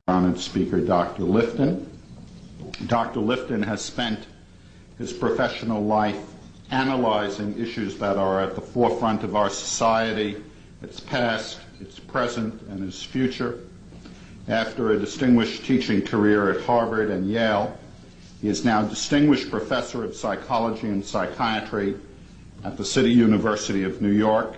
honored speaker, Dr. Lifton. Dr. Lifton has spent his professional life analyzing issues that are at the forefront of our society, its past, its present, and its future. After a distinguished teaching career at Harvard and Yale, he is now Distinguished Professor of Psychology and Psychiatry at the City University of New York.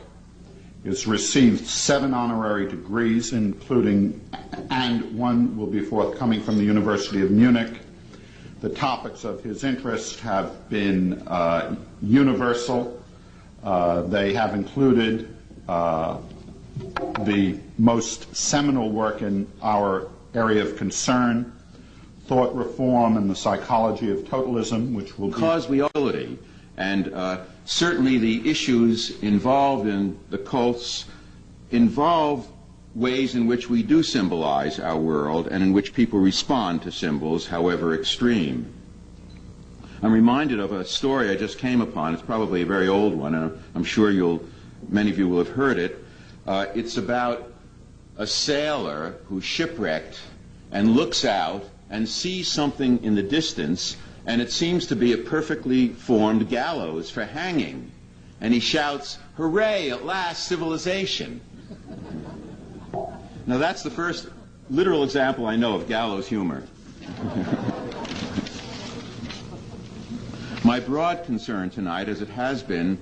He has received 7 honorary degrees, including, and one will be forthcoming from the University of Munich. The topics of his interest have been universal. They have included the most seminal work in our area of concern, thought reform and the psychology of totalism, which will because we are and certainly the issues involved in the cults involve ways in which we do symbolize our world and in which people respond to symbols, however extreme. I'm reminded of a story I just came upon. It's probably a very old one, and I'm sure many of you will have heard it. It's about a sailor who's shipwrecked and looks out and sees something in the distance, and it seems to be a perfectly formed gallows for hanging. And he shouts, "Hooray, at last, civilization." Now that's the first literal example I know of gallows humor. My broad concern tonight, as it has been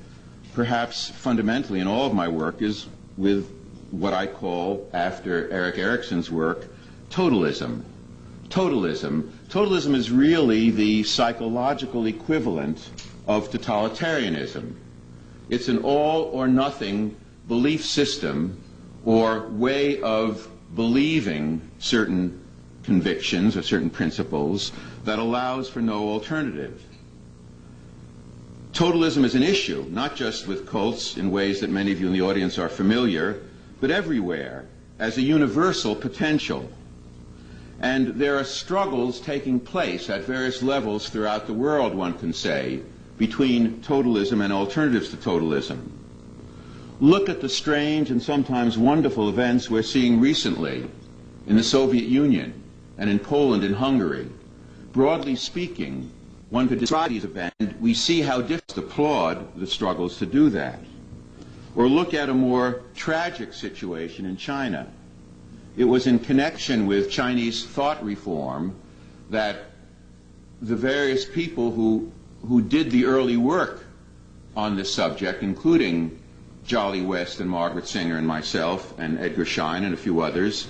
perhaps fundamentally in all of my work, is with what I call, after Erik Erikson's work, totalism. Totalism is really the psychological equivalent of totalitarianism. It's an all or nothing belief system or way of believing certain convictions or certain principles that allows for no alternative. Totalism is an issue, not just with cults in ways that many of you in the audience are familiar, but everywhere as a universal potential. And there are struggles taking place at various levels throughout the world, one can say, between totalism and alternatives to totalism. Look at the strange and sometimes wonderful events we're seeing recently in the Soviet Union and in Poland and Hungary. Broadly speaking, one could describe these events, and we see how difficult to applaud the struggles to do that. Or look at a more tragic situation in China. It was in connection with Chinese thought reform that the various people who did the early work on this subject, including Jolly West and Margaret Singer and myself and Edgar Schein and a few others,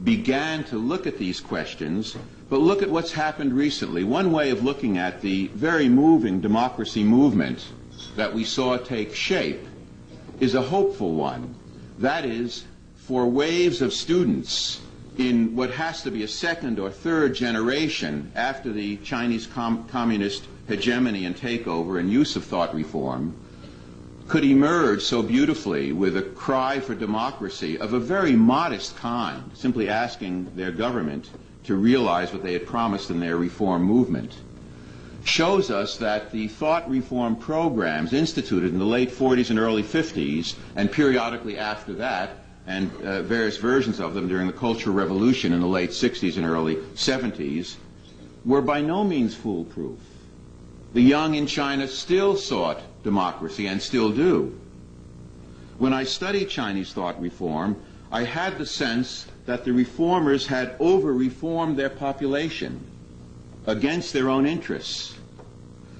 began to look at these questions. But look at what's happened recently. One way of looking at the very moving democracy movement that we saw take shape is a hopeful one. That is, for waves of students in what has to be a second or third generation after the Chinese communist hegemony and takeover and use of thought reform, could emerge so beautifully with a cry for democracy of a very modest kind, simply asking their government to realize what they had promised in their reform movement, shows us that the thought reform programs instituted in the late 40s and early 50s, and periodically after that, and various versions of them during the Cultural Revolution in the late 60s and early 70s, were by no means foolproof. The young in China still sought democracy and still do. When I studied Chinese thought reform, I had the sense that the reformers had over-reformed their population against their own interests.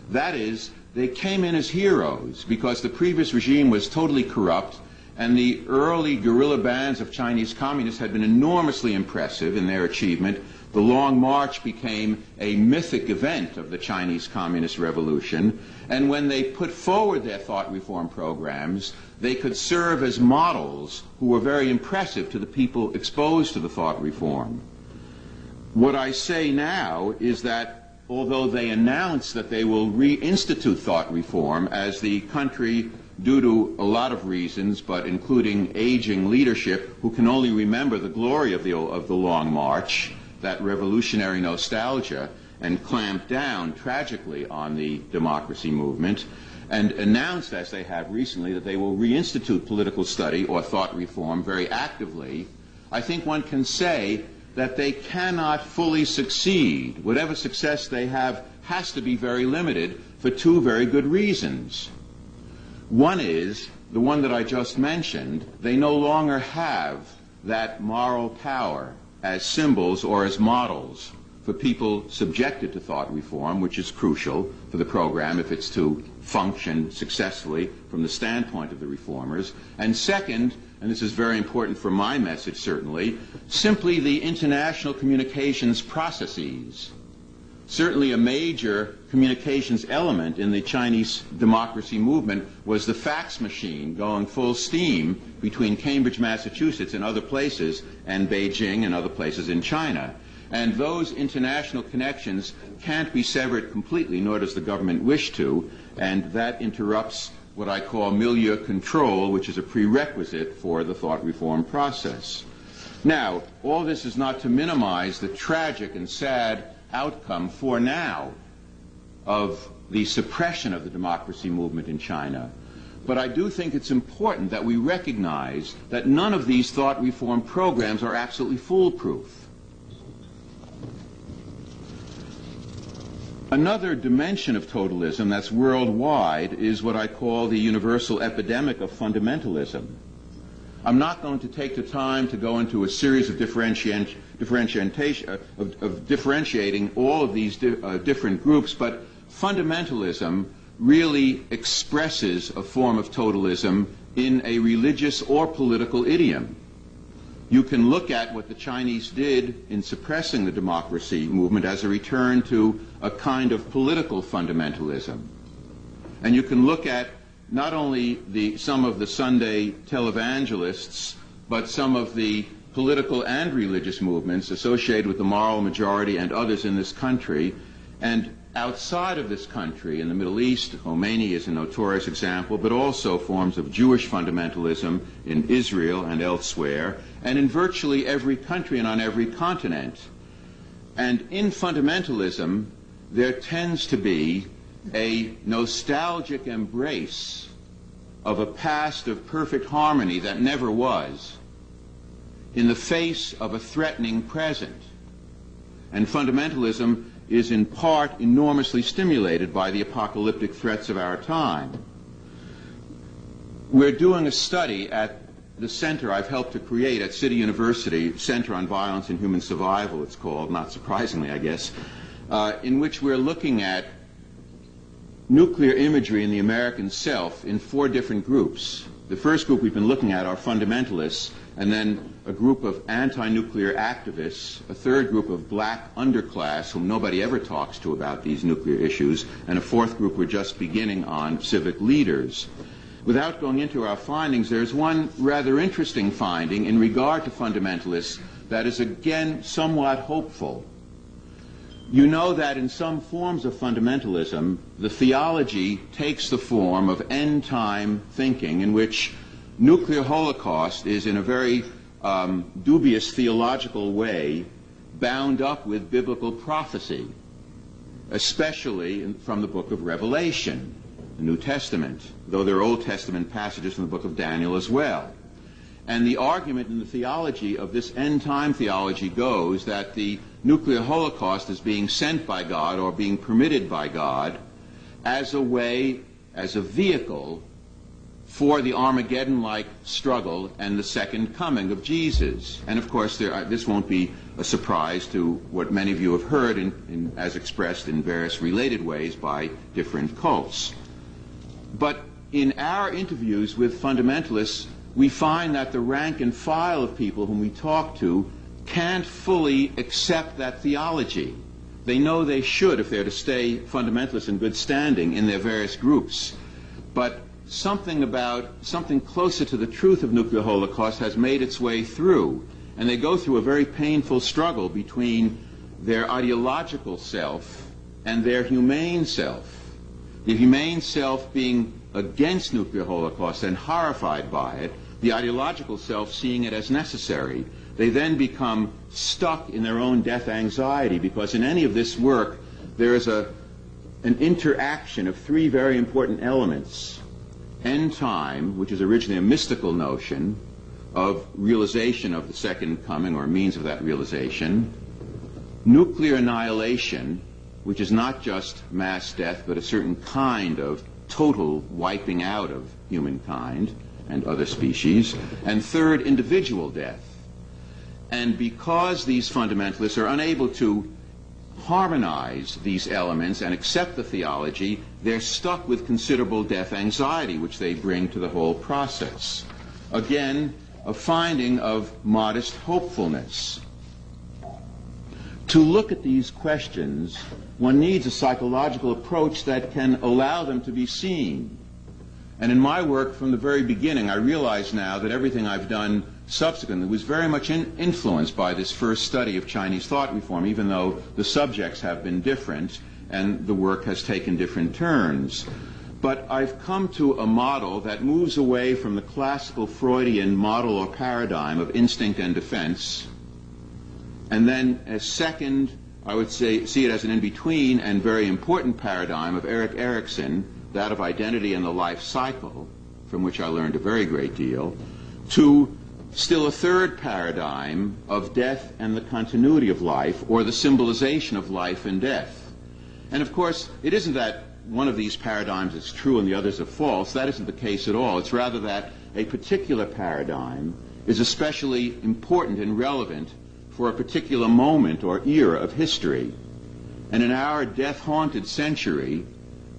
That is, they came in as heroes because the previous regime was totally corrupt, and the early guerrilla bands of Chinese communists had been enormously impressive in their achievement. The Long March became a mythic event of the Chinese Communist Revolution, and when they put forward their thought reform programs, they could serve as models who were very impressive to the people exposed to the thought reform. What I say now is that although they announce that they will reinstitute thought reform as the country, due to a lot of reasons, but including aging leadership who can only remember the glory of the Long March, that revolutionary nostalgia, and clamp down tragically on the democracy movement, and announced, as they have recently, that they will reinstitute political study or thought reform very actively, I think one can say that they cannot fully succeed. Whatever success they have has to be very limited for two very good reasons. One is, the one that I just mentioned, they no longer have that moral power as symbols or as models for people subjected to thought reform, which is crucial for the program if it's to function successfully from the standpoint of the reformers. And second, and this is very important for my message certainly, simply the international communications processes. Certainly a major communications element in the Chinese democracy movement was the fax machine going full steam between Cambridge, Massachusetts and other places, and Beijing and other places in China. And those international connections can't be severed completely, nor does the government wish to, and that interrupts what I call milieu control, which is a prerequisite for the thought reform process. Now, all this is not to minimize the tragic and sad outcome for now of the suppression of the democracy movement in China. But I do think it's important that we recognize that none of these thought reform programs are absolutely foolproof. Another dimension of totalism that's worldwide is what I call the universal epidemic of fundamentalism. I'm not going to take the time to go into a series of differentiating all of these different groups, but fundamentalism really expresses a form of totalism in a religious or political idiom. You can look at what the Chinese did in suppressing the democracy movement as a return to a kind of political fundamentalism. And you can look at not only some of the Sunday televangelists, but some of the political and religious movements associated with the moral majority and others in this country. And outside of this country, in the Middle East, Khomeini is a notorious example, but also forms of Jewish fundamentalism in Israel and elsewhere, and in virtually every country and on every continent. And in fundamentalism, there tends to be a nostalgic embrace of a past of perfect harmony that never was, in the face of a threatening present. And fundamentalism is in part enormously stimulated by the apocalyptic threats of our time. We're doing a study at the center I've helped to create at City University, Center on Violence and Human Survival, it's called, not surprisingly, I guess, in which we're looking at nuclear imagery in the American self in 4 different groups. The first group we've been looking at are fundamentalists, and then a group of anti-nuclear activists, a third group of black underclass whom nobody ever talks to about these nuclear issues, and a fourth group we're just beginning on, civic leaders. Without going into our findings, there's one rather interesting finding in regard to fundamentalists that is again somewhat hopeful. You know that in some forms of fundamentalism, the theology takes the form of end-time thinking, in which nuclear holocaust is in a very dubious theological way bound up with biblical prophecy, especially from the book of Revelation, the New Testament, though there are Old Testament passages from the book of Daniel as well. And the argument in the theology of this end-time theology goes that the nuclear holocaust is being sent by God or being permitted by God as a way, as a vehicle for the Armageddon-like struggle and the second coming of Jesus. And of course, this won't be a surprise to what many of you have heard as expressed in various related ways by different cults. But in our interviews with fundamentalists, we find that the rank and file of people whom we talk to can't fully accept that theology. They know they should if they're to stay fundamentalists in good standing in their various groups. But something closer to the truth of nuclear holocaust has made its way through. And they go through a very painful struggle between their ideological self and their humane self. The humane self being against nuclear holocaust and horrified by it, the ideological self seeing it as necessary. They then become stuck in their own death anxiety, because in any of this work there is an interaction of 3 very important elements. End time, which is originally a mystical notion, of realization of the second coming, or means of that realization, nuclear annihilation, which is not just mass death, but a certain kind of total wiping out of humankind and other species, and third, individual death. And because these fundamentalists are unable to harmonize these elements and accept the theology, they're stuck with considerable death anxiety, which they bring to the whole process. Again, a finding of modest hopefulness. To look at these questions, one needs a psychological approach that can allow them to be seen. And in my work from the very beginning, I realize now that everything I've done subsequently was very much influenced by this first study of Chinese thought reform, even though the subjects have been different and the work has taken different turns. But I've come to a model that moves away from the classical Freudian model or paradigm of instinct and defense, and then as second, I would say, see it as an in-between and very important paradigm of Erik Erikson, that of identity and the life cycle, from which I learned a very great deal, to still a third paradigm of death and the continuity of life, or the symbolization of life and death. And of course, it isn't that one of these paradigms is true and the others are false. That isn't the case at all. It's rather that a particular paradigm is especially important and relevant for a particular moment or era of history. And in our death-haunted century,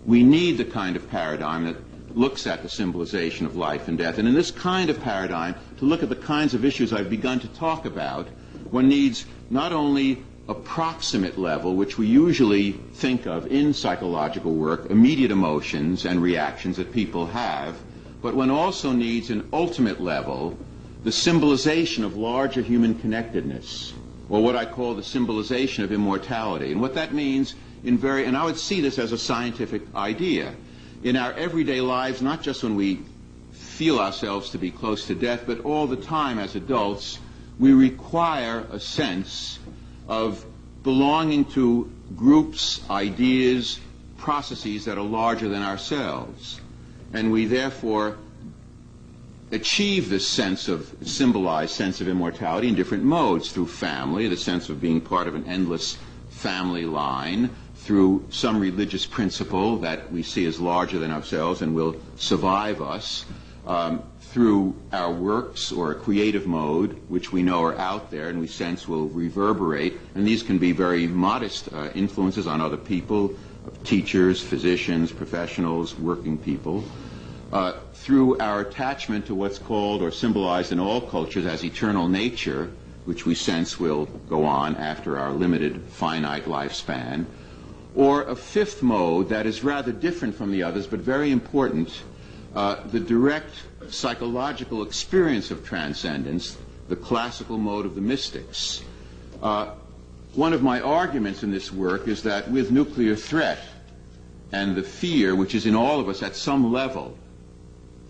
we need the kind of paradigm that looks at the symbolization of life and death. And in this kind of paradigm, to look at the kinds of issues I've begun to talk about, one needs not only a proximate level, which we usually think of in psychological work, immediate emotions and reactions that people have, but one also needs an ultimate level, the symbolization of larger human connectedness, or what I call the symbolization of immortality. And what that means and I would see this as a scientific idea. In our everyday lives, not just when we feel ourselves to be close to death, but all the time as adults, we require a sense of belonging to groups, ideas, processes that are larger than ourselves. And we therefore achieve this symbolized sense of immortality in different modes, through family, the sense of being part of an endless family line, through some religious principle that we see as larger than ourselves and will survive us, through our works or a creative mode, which we know are out there and we sense will reverberate. And these can be very modest influences on other people, teachers, physicians, professionals, working people. Through our attachment to what's called or symbolized in all cultures as eternal nature, which we sense will go on after our limited, finite lifespan. Or a fifth mode that is rather different from the others, but very important, the direct psychological experience of transcendence, the classical mode of the mystics. One of my arguments in this work is that with nuclear threat and the fear, which is in all of us at some level,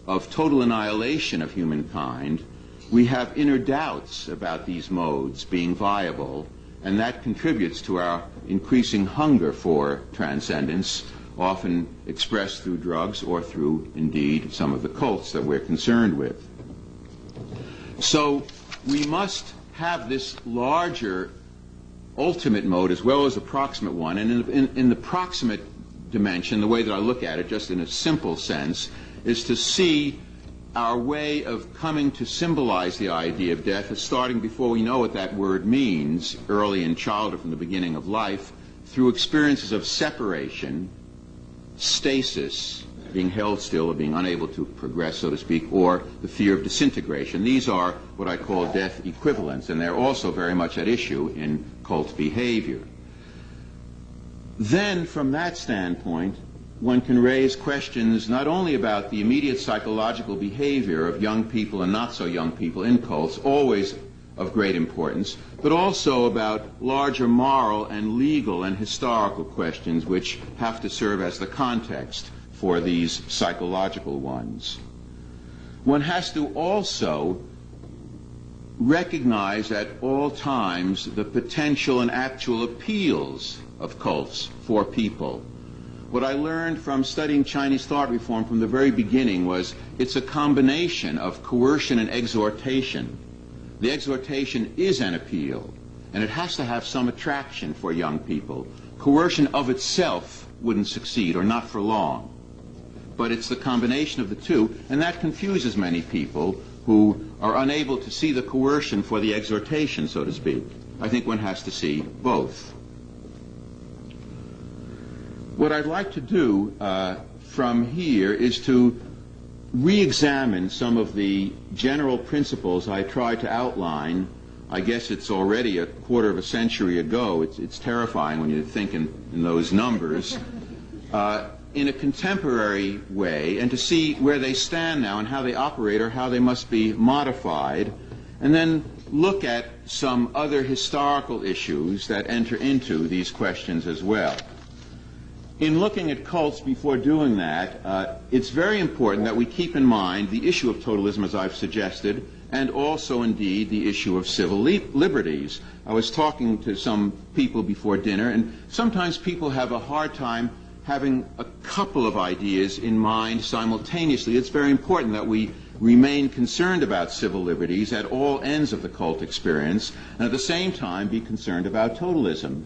of total annihilation of humankind, we have inner doubts about these modes being viable, and that contributes to our increasing hunger for transcendence, often expressed through drugs or through, indeed, some of the cults that we're concerned with. So we must have this larger ultimate mode as well as a proximate one. And in the proximate dimension, the way that I look at it, just in a simple sense, is to see our way of coming to symbolize the idea of death as starting before we know what that word means, early in childhood from the beginning of life, through experiences of separation, stasis, being held still or being unable to progress, so to speak, or the fear of disintegration. These are what I call death equivalents, and they're also very much at issue in cult behavior. Then, from that standpoint, one can raise questions not only about the immediate psychological behavior of young people and not so young people in cults, always of great importance, but also about larger moral and legal and historical questions which have to serve as the context for these psychological ones. One has to also recognize at all times the potential and actual appeals of cults for people. What I learned from studying Chinese thought reform from the very beginning was it's a combination of coercion and exhortation. The exhortation is an appeal, and it has to have some attraction for young people. Coercion of itself wouldn't succeed, or not for long. But it's the combination of the two, and that confuses many people who are unable to see the coercion for the exhortation, so to speak. I think one has to see both. What I'd like to do from here is to re-examine some of the general principles I tried to outline. I guess it's already a quarter of a century ago. It's terrifying when you think in those numbers. In a contemporary way, and to see where they stand now and how they operate or how they must be modified, and then look at some other historical issues that enter into these questions as well. In looking at cults before doing that, it's very important that we keep in mind the issue of totalism, as I've suggested, and also, indeed, the issue of civil liberties. I was talking to some people before dinner, and sometimes people have a hard time having a couple of ideas in mind simultaneously. It's very important that we remain concerned about civil liberties at all ends of the cult experience, and at the same time be concerned about totalism.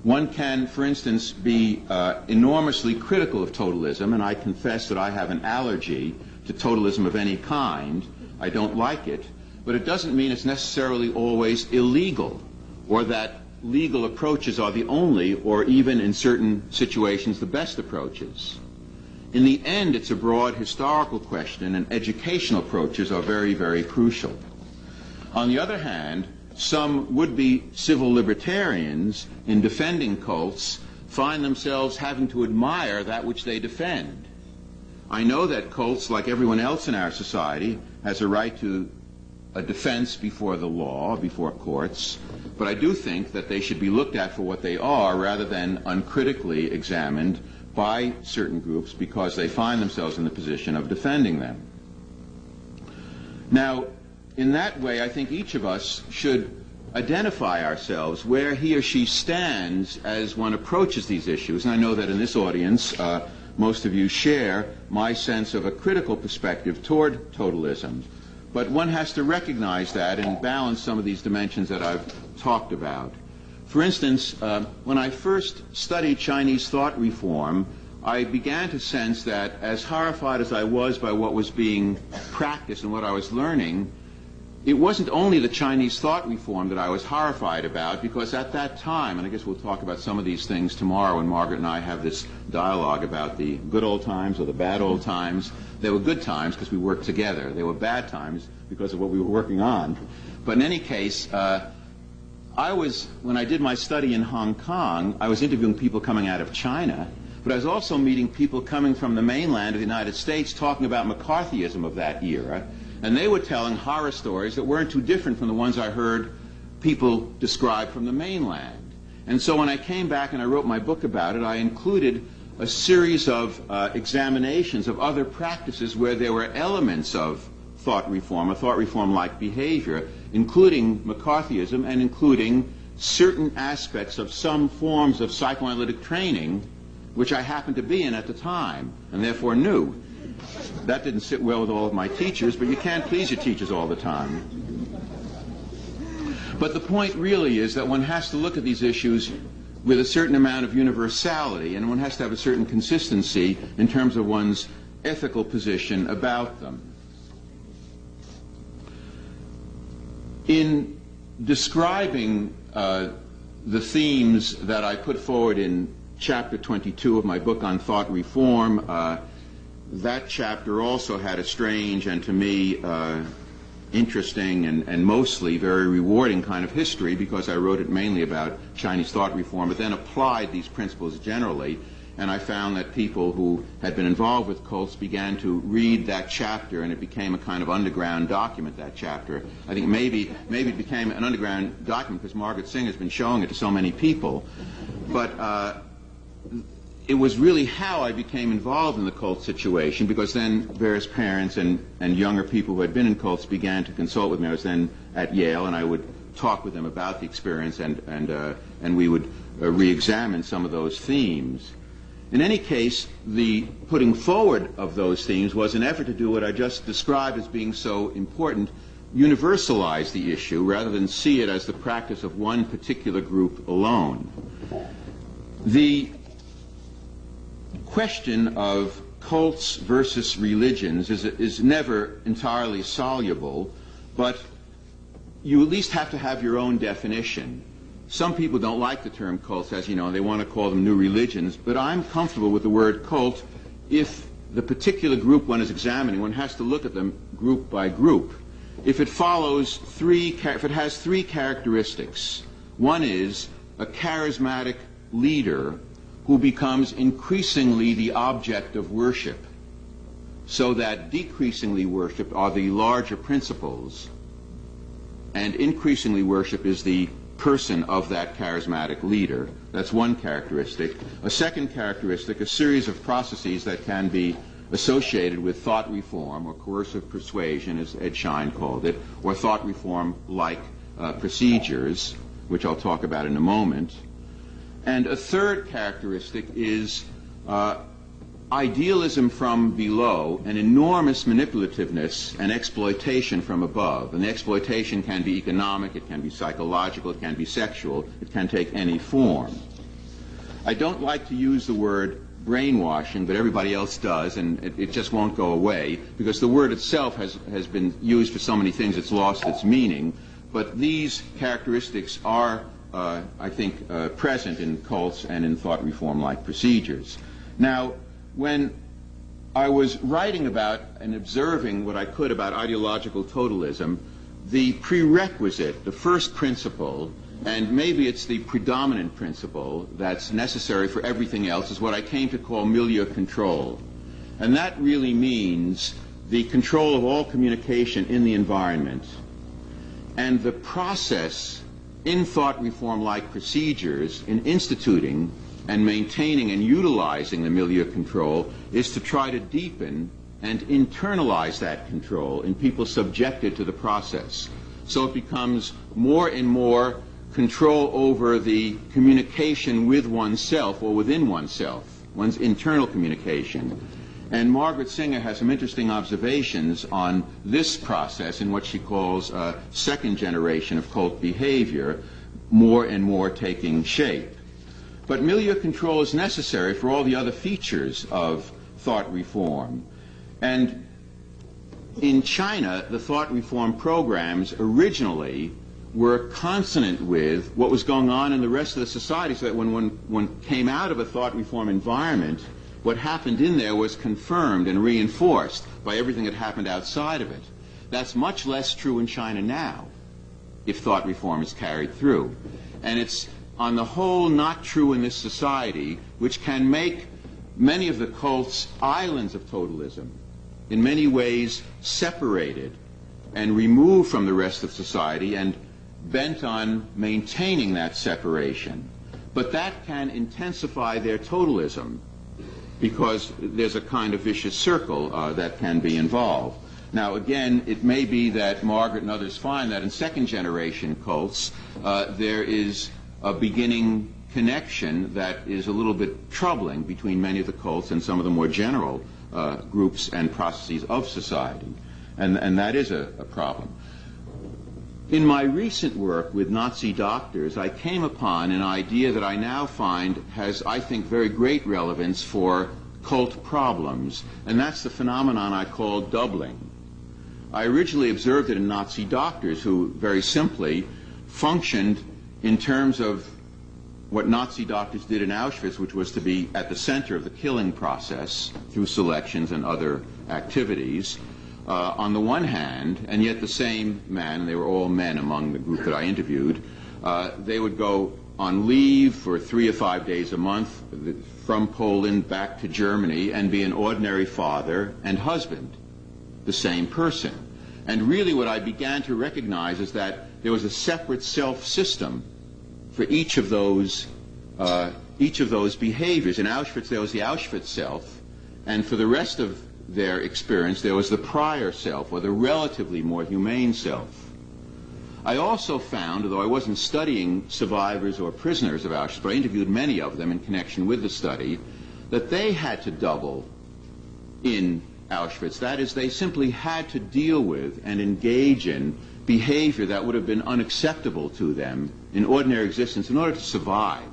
One can, for instance, be enormously critical of totalism, and I confess that I have an allergy to totalism of any kind. I don't like it, but it doesn't mean it's necessarily always illegal, or that legal approaches are the only, or even in certain situations, the best approaches. In the end, it's a broad historical question, and educational approaches are very, very crucial. On the other hand, some would-be civil libertarians, in defending cults, find themselves having to admire that which they defend. I know that cults, like everyone else in our society, has a right to a defense before the law, before courts, but I do think that they should be looked at for what they are rather than uncritically examined by certain groups because they find themselves in the position of defending them. Now, in that way, I think each of us should identify ourselves where he or she stands as one approaches these issues. And I know that in this audience, most of you share my sense of a critical perspective toward totalism. But one has to recognize that and balance some of these dimensions that I've talked about. For instance, when I first studied Chinese thought reform, I began to sense that as horrified as I was by what was being practiced and what I was learning, it wasn't only the Chinese thought reform that I was horrified about, because at that time, and I guess we'll talk about some of these things tomorrow when Margaret and I have this dialogue about the good old times or the bad old times. They were good times because we worked together. They were bad times because of what we were working on. But in any case, when I did my study in Hong Kong, I was interviewing people coming out of China, but I was also meeting people coming from the mainland of the United States talking about McCarthyism of that era. And they were telling horror stories that weren't too different from the ones I heard people describe from the mainland. And so when I came back and I wrote my book about it, I included a series of examinations of other practices where there were elements of thought reform, a thought reform-like behavior, including McCarthyism and including certain aspects of some forms of psychoanalytic training, which I happened to be in at the time and therefore knew. That didn't sit well with all of my teachers, but you can't please your teachers all the time. But the point really is that one has to look at these issues with a certain amount of universality, and one has to have a certain consistency in terms of one's ethical position about them. In describing the themes that I put forward in chapter 22 of my book on thought reform, that chapter also had a strange and, to me, interesting and mostly very rewarding kind of history, because I wrote it mainly about Chinese thought reform, but then applied these principles generally. And I found that people who had been involved with cults began to read that chapter, and it became a kind of underground document, that chapter. I think maybe it became an underground document because Margaret Singer has been showing it to so many people. But it was really how I became involved in the cult situation, because then various parents and younger people who had been in cults began to consult with me. I was then at Yale, and I would talk with them about the experience, and we would re-examine some of those themes. In any case, the putting forward of those themes was an effort to do what I just described as being so important, universalize the issue rather than see it as the practice of one particular group alone. The question of cults versus religions is never entirely soluble, but you at least have to have your own definition. Some people don't like the term cults, as you know, and they want to call them new religions, but I'm comfortable with the word cult if the particular group one is examining, one has to look at them group by group. If it follows if it has three characteristics. One is a charismatic leader who becomes increasingly the object of worship, so that decreasingly worshipped are the larger principles, and increasingly worship is the person of that charismatic leader. That's one characteristic. A second characteristic, a series of processes that can be associated with thought reform or coercive persuasion, as Ed Schein called it, or thought reform-like procedures, which I'll talk about in a moment. And a third characteristic is idealism from below and enormous manipulativeness and exploitation from above. And the exploitation can be economic, it can be psychological, it can be sexual, it can take any form. I don't like to use the word brainwashing, but everybody else does, and it just won't go away, because the word itself has been used for so many things it's lost its meaning. But these characteristics are, I think, present in cults and in thought reform-like procedures. Now, when I was writing about and observing what I could about ideological totalism, the prerequisite, the first principle, and maybe it's the predominant principle that's necessary for everything else, is what I came to call milieu control. And that really means the control of all communication in the environment. And the process in thought reform-like procedures in instituting and maintaining and utilizing the milieu control is to try to deepen and internalize that control in people subjected to the process. So it becomes more and more control over the communication with oneself or within oneself, one's internal communication. And Margaret Singer has some interesting observations on this process in what she calls a second generation of cult behavior, more and more taking shape. But milieu control is necessary for all the other features of thought reform. And in China, the thought reform programs originally were consonant with what was going on in the rest of the society, so that when one came out of a thought reform environment, what happened in there was confirmed and reinforced by everything that happened outside of it. That's much less true in China now, if thought reform is carried through. And it's on the whole not true in this society, which can make many of the cults islands of totalism, in many ways separated and removed from the rest of society and bent on maintaining that separation. But that can intensify their totalism, because there's a kind of vicious circle that can be involved. Now, again, it may be that Margaret and others find that in second-generation cults there is a beginning connection that is a little bit troubling between many of the cults and some of the more general groups and processes of society. And that is a problem. In my recent work with Nazi doctors, I came upon an idea that I now find has, I think, very great relevance for cult problems, and that's the phenomenon I call doubling. I originally observed it in Nazi doctors who, very simply, functioned in terms of what Nazi doctors did in Auschwitz, which was to be at the center of the killing process through selections and other activities, on the one hand, and yet the same men, they were all men among the group that I interviewed, they would go on leave for 3 or 5 days a month from Poland back to Germany and be an ordinary father and husband, the same person. And really what I began to recognize is that there was a separate self-system for each of those behaviors. In Auschwitz there was the Auschwitz self, and for the rest of their experience there was the prior self, or the relatively more humane self. I also found, although I wasn't studying survivors or prisoners of Auschwitz, but I interviewed many of them in connection with the study, that they had to double in Auschwitz. That is, they simply had to deal with and engage in behavior that would have been unacceptable to them in ordinary existence in order to survive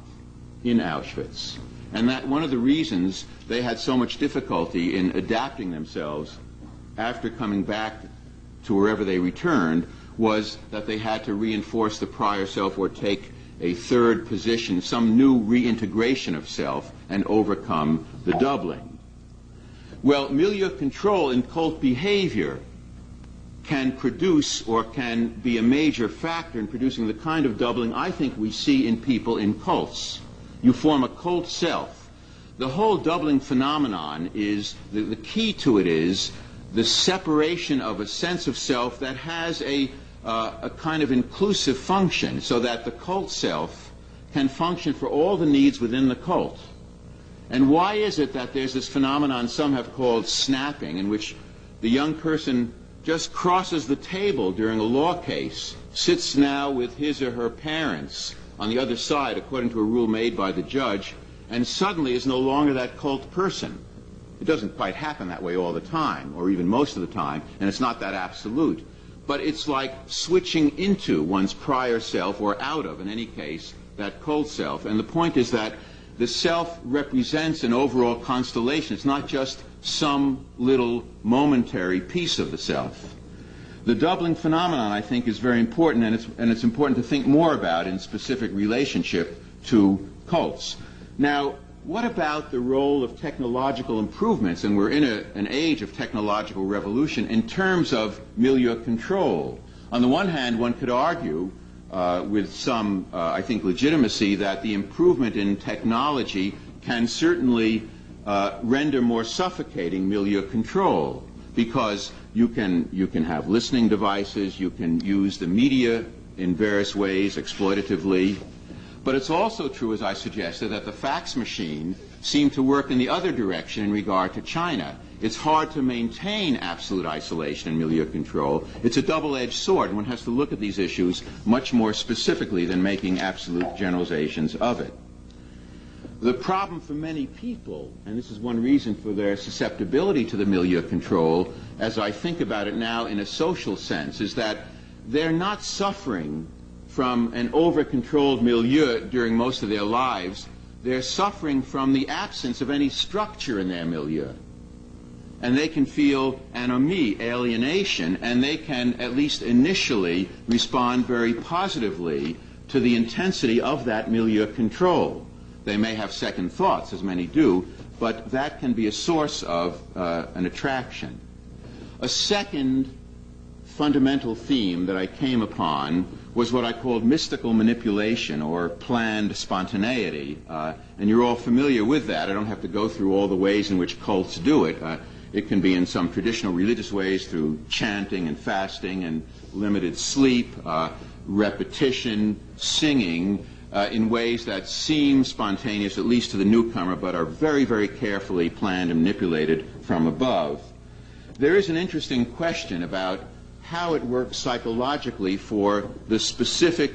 in Auschwitz. And that one of the reasons they had so much difficulty in adapting themselves after coming back to wherever they returned was that they had to reinforce the prior self or take a third position, some new reintegration of self, and overcome the doubling. Well, milieu control in cult behavior can produce or can be a major factor in producing the kind of doubling I think we see in people in cults. You form a cult self. The whole doubling phenomenon is, the key to it is the separation of a sense of self that has a kind of inclusive function, so that the cult self can function for all the needs within the cult. And why is it that there's this phenomenon some have called snapping, in which the young person just crosses the table during a law case, sits now with his or her parents on the other side according to a rule made by the judge, and suddenly is no longer that cult person? It doesn't quite happen that way all the time, or even most of the time, and it's not that absolute. But it's like switching into one's prior self, or out of, in any case, that cult self. And the point is that the self represents an overall constellation. It's not just some little momentary piece of the self. The doubling phenomenon, I think, is very important, and it's important to think more about in specific relationship to cults. Now, what about the role of technological improvements, and we're in an age of technological revolution, in terms of milieu control? On the one hand, one could argue with some, I think, legitimacy that the improvement in technology can certainly render more suffocating milieu control, because you can have listening devices, you can use the media in various ways exploitatively. But it's also true, as I suggested, that the fax machine seemed to work in the other direction in regard to China. It's hard to maintain absolute isolation and milieu control. It's a double-edged sword, and one has to look at these issues much more specifically than making absolute generalizations of it. The problem for many people, and this is one reason for their susceptibility to the milieu control, as I think about it now in a social sense, is that they're not suffering from an over-controlled milieu during most of their lives. They're suffering from the absence of any structure in their milieu. And they can feel anomie, alienation, and they can, at least initially, respond very positively to the intensity of that milieu control. They may have second thoughts, as many do, but that can be a source of an attraction. A second fundamental theme that I came upon was what I called mystical manipulation, or planned spontaneity. And you're all familiar with that. I don't have to go through all the ways in which cults do it. It can be in some traditional religious ways through chanting and fasting and limited sleep, repetition, singing, in ways that seem spontaneous, at least to the newcomer, but are very, very carefully planned and manipulated from above. There is an interesting question about how it works psychologically for the specific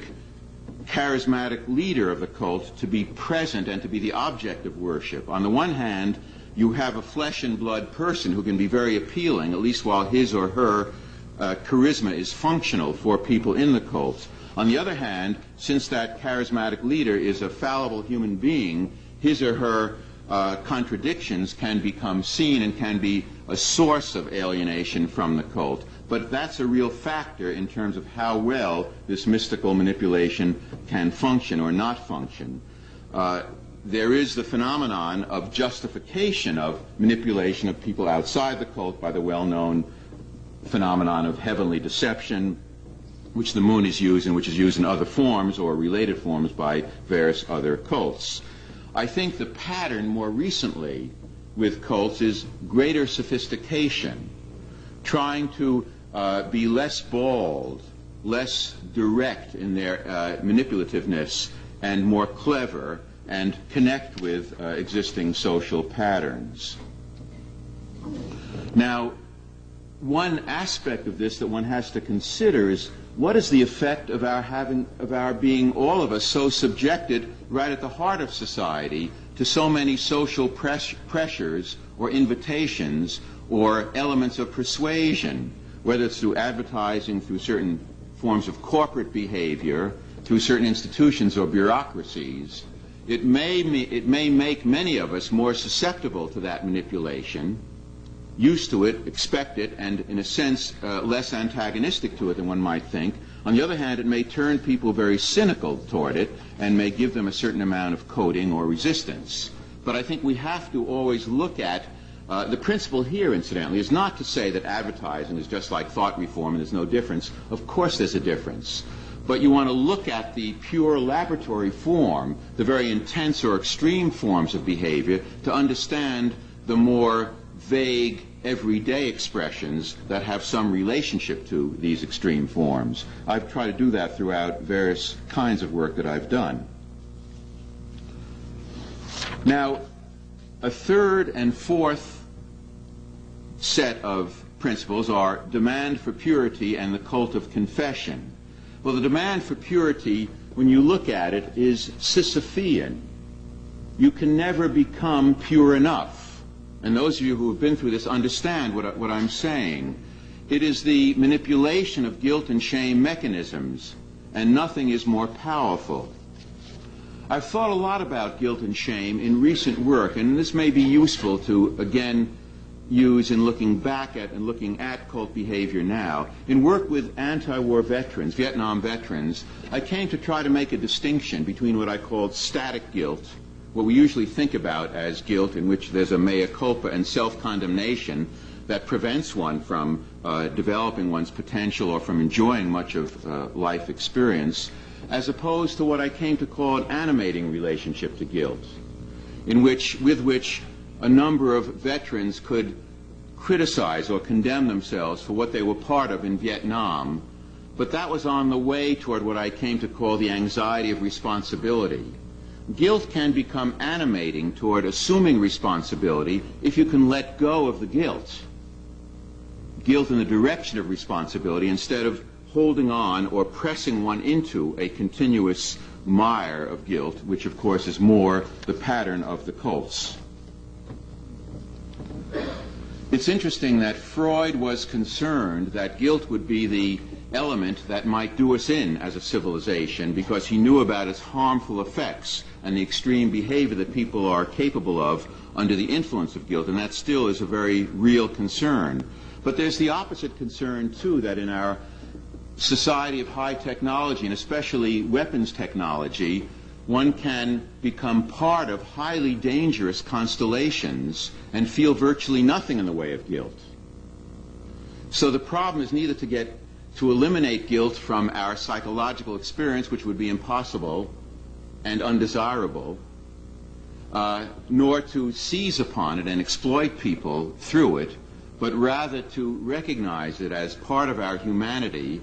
charismatic leader of the cult to be present and to be the object of worship. On the one hand, you have a flesh and blood person who can be very appealing, at least while his or her charisma is functional for people in the cult. On the other hand, since that charismatic leader is a fallible human being, his or her contradictions can become seen and can be a source of alienation from the cult. But that's a real factor in terms of how well this mystical manipulation can function or not function. There is the phenomenon of justification of manipulation of people outside the cult by the well-known phenomenon of heavenly deception, which the moon is used and which is used in other forms or related forms by various other cults. I think the pattern more recently with cults is greater sophistication, trying to be less bald, less direct in their manipulativeness, and more clever, and connect with existing social patterns. Now, one aspect of this that one has to consider is what is the effect of our being, all of us, so subjected right at the heart of society to so many social pressures or invitations or elements of persuasion, whether it's through advertising, through certain forms of corporate behavior, through certain institutions or bureaucracies. It may make many of us more susceptible to that manipulation, used to it, expect it, and in a sense less antagonistic to it than one might think. On the other hand, it may turn people very cynical toward it and may give them a certain amount of coding or resistance. But I think we have to always look at the principle here, incidentally, is not to say that advertising is just like thought reform and there's no difference. Of course there's a difference. But you want to look at the pure laboratory form, the very intense or extreme forms of behavior, to understand the more vague, everyday expressions that have some relationship to these extreme forms. I've tried to do that throughout various kinds of work that I've done. Now, a third and fourth set of principles are demand for purity and the cult of confession. Well, the demand for purity, when you look at it, is Sisyphean. You can never become pure enough. And those of you who have been through this understand what I'm saying. It is the manipulation of guilt and shame mechanisms, and nothing is more powerful. I've thought a lot about guilt and shame in recent work, and this may be useful to, again, use in looking back at and looking at cult behavior now. In work with anti-war veterans, Vietnam veterans, I came to try to make a distinction between what I called static guilt, what we usually think about as guilt in which there's a mea culpa and self-condemnation that prevents one from developing one's potential or from enjoying much of life experience, as opposed to what I came to call an animating relationship to guilt, with which a number of veterans could criticize or condemn themselves for what they were part of in Vietnam, but that was on the way toward what I came to call the anxiety of responsibility. Guilt can become animating toward assuming responsibility if you can let go of the guilt. Guilt in the direction of responsibility instead of holding on or pressing one into a continuous mire of guilt, which of course is more the pattern of the cults. It's interesting that Freud was concerned that guilt would be the element that might do us in as a civilization because he knew about its harmful effects and the extreme behavior that people are capable of under the influence of guilt, and that still is a very real concern. But there's the opposite concern, too, that in our society of high technology, and especially weapons technology, one can become part of highly dangerous constellations and feel virtually nothing in the way of guilt. So the problem is neither to eliminate guilt from our psychological experience, which would be impossible and undesirable, nor to seize upon it and exploit people through it, but rather to recognize it as part of our humanity,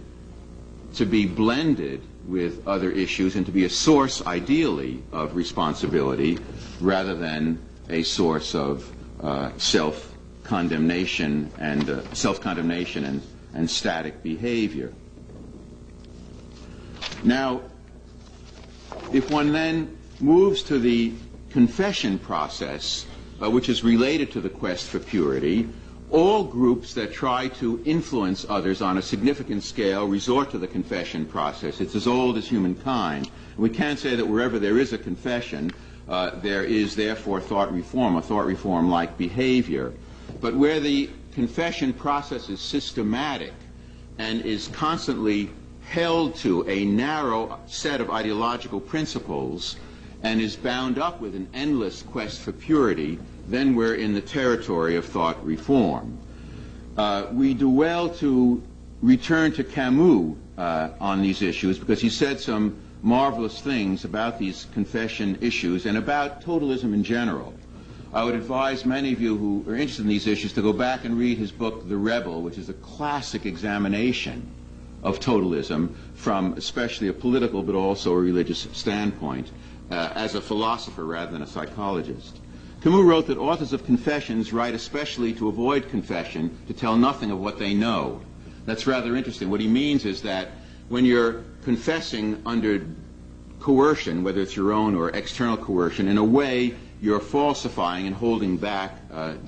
to be blended with other issues and to be a source, ideally, of responsibility rather than a source of self-condemnation and static behavior. Now, if one then moves to the confession process, which is related to the quest for purity, all groups that try to influence others on a significant scale resort to the confession process. It's as old as humankind. We can't say that wherever there is a confession, there is therefore thought reform, a thought reform-like behavior. But where the confession process is systematic and is constantly held to a narrow set of ideological principles and is bound up with an endless quest for purity, then we're in the territory of thought reform. We do well to return to Camus on these issues because he said some marvelous things about these confession issues and about totalism in general. I would advise many of you who are interested in these issues to go back and read his book, The Rebel, which is a classic examination of totalism from especially a political but also a religious standpoint, as a philosopher rather than a psychologist. Camus wrote that authors of confessions write especially to avoid confession, to tell nothing of what they know. That's rather interesting. What he means is that when you're confessing under coercion, whether it's your own or external coercion, in a way you're falsifying and holding back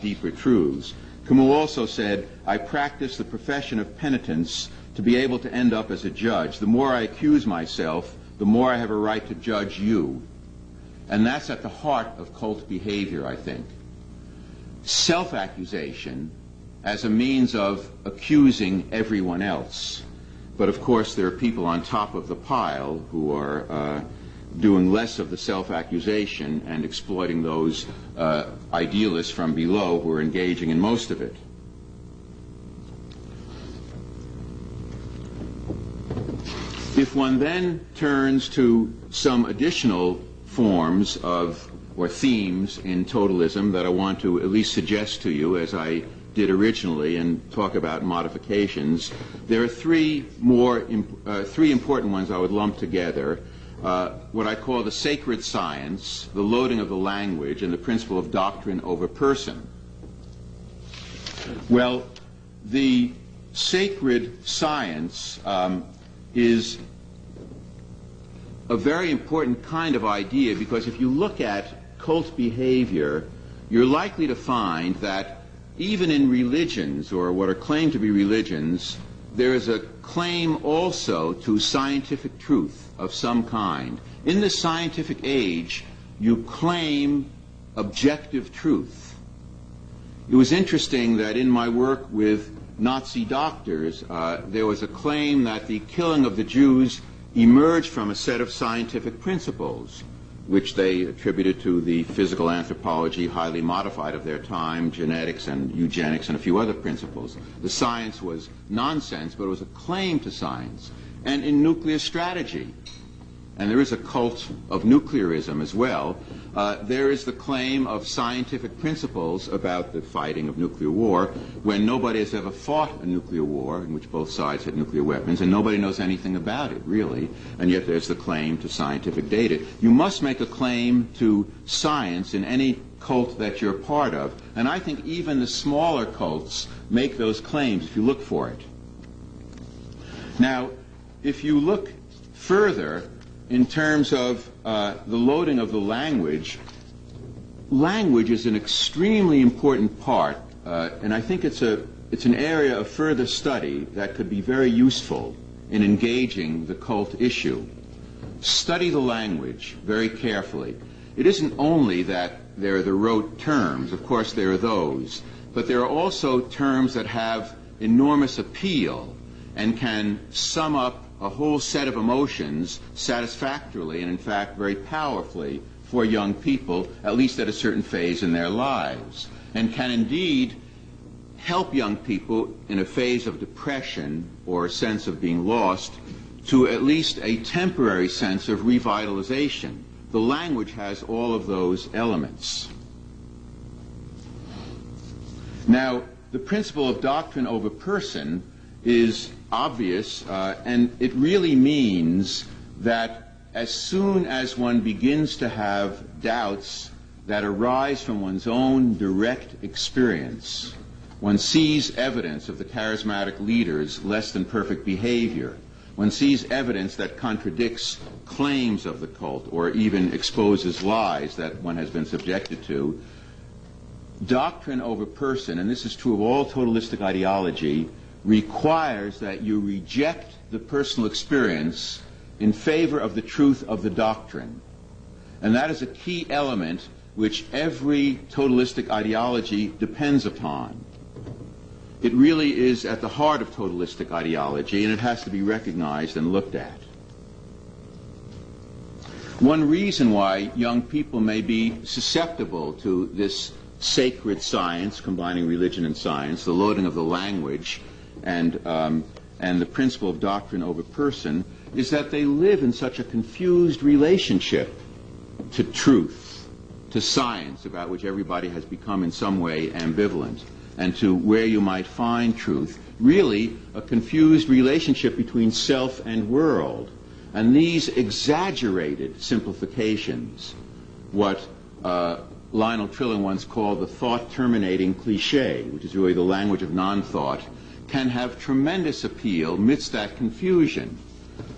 deeper truths. Camus also said, I practice the profession of penitence to be able to end up as a judge. The more I accuse myself, the more I have a right to judge you. And that's at the heart of cult behavior, I think. Self-accusation as a means of accusing everyone else. But of course there are people on top of the pile who are doing less of the self-accusation and exploiting those idealists from below who are engaging in most of it. If one then turns to some additional forms of or themes in totalism that I want to at least suggest to you, as I did originally, and talk about modifications, there are three important ones I would lump together. What I call the sacred science, the loading of the language, and the principle of doctrine over person. Well, the sacred science is a very important kind of idea, because if you look at cult behavior, you're likely to find that even in religions, or what are claimed to be religions, there is a claim also to scientific truth of some kind. In the scientific age, you claim objective truth. It was interesting that in my work with Nazi doctors, there was a claim that the killing of the Jews emerged from a set of scientific principles, which they attributed to the physical anthropology, highly modified of their time, genetics and eugenics and a few other principles. The science was nonsense, but it was a claim to science. And in nuclear strategy, and there is a cult of nuclearism as well, there is the claim of scientific principles about the fighting of nuclear war, when nobody has ever fought a nuclear war in which both sides had nuclear weapons, and nobody knows anything about it, really, and yet there's the claim to scientific data. You must make a claim to science in any cult that you're part of, and I think even the smaller cults make those claims if you look for it. Now, if you look further, in terms of the loading of the language, language is an extremely important part, and I think it's an area of further study that could be very useful in engaging the cult issue. Study the language very carefully. It isn't only that there are the rote terms, of course there are those, but there are also terms that have enormous appeal and can sum up a whole set of emotions satisfactorily and in fact very powerfully for young people, at least at a certain phase in their lives, and can indeed help young people in a phase of depression or a sense of being lost to at least a temporary sense of revitalization. The language has all of those elements. Now, the principle of doctrine over person is obvious, and it really means that as soon as one begins to have doubts that arise from one's own direct experience, one sees evidence of the charismatic leader's less than perfect behavior, one sees evidence that contradicts claims of the cult or even exposes lies that one has been subjected to, doctrine over person, and this is true of all totalistic ideology, requires that you reject the personal experience in favor of the truth of the doctrine. And that is a key element which every totalistic ideology depends upon. It really is at the heart of totalistic ideology, and it has to be recognized and looked at. One reason why young people may be susceptible to this sacred science, combining religion and science, the loading of the language, and the principle of doctrine over person, is that they live in such a confused relationship to truth, to science, about which everybody has become in some way ambivalent, and to where you might find truth, really a confused relationship between self and world. And these exaggerated simplifications, what Lionel Trilling once called the thought-terminating cliché, which is really the language of non-thought, can have tremendous appeal amidst that confusion.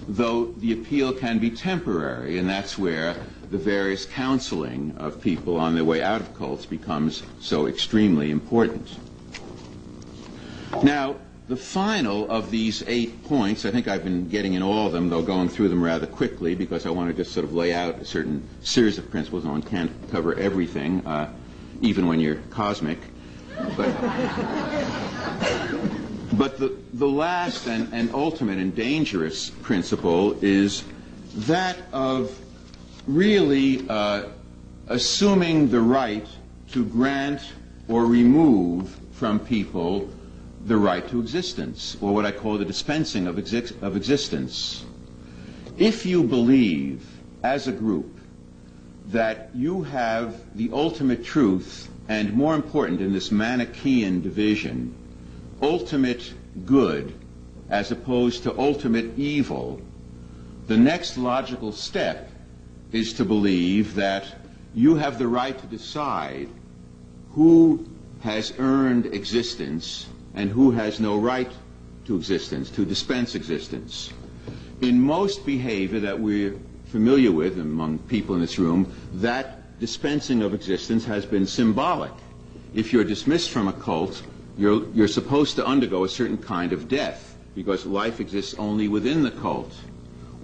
though the appeal can be temporary, and that's where the various counseling of people on their way out of cults becomes so extremely important. Now, the final of these 8 points, I think I've been getting in all of them, though going through them rather quickly because I want to just sort of lay out a certain series of principles. One can't cover everything, even when you're cosmic. But the last and ultimate and dangerous principle is that of really assuming the right to grant or remove from people the right to existence, or what I call the dispensing of existence. If you believe, as a group, that you have the ultimate truth, and more important in this Manichaean division, ultimate good as opposed to ultimate evil, the next logical step is to believe that you have the right to decide who has earned existence and who has no right to existence, to dispense existence. In most behavior that we're familiar with among people in this room, that dispensing of existence has been symbolic. If you're dismissed from a cult, you're supposed to undergo a certain kind of death because life exists only within the cult.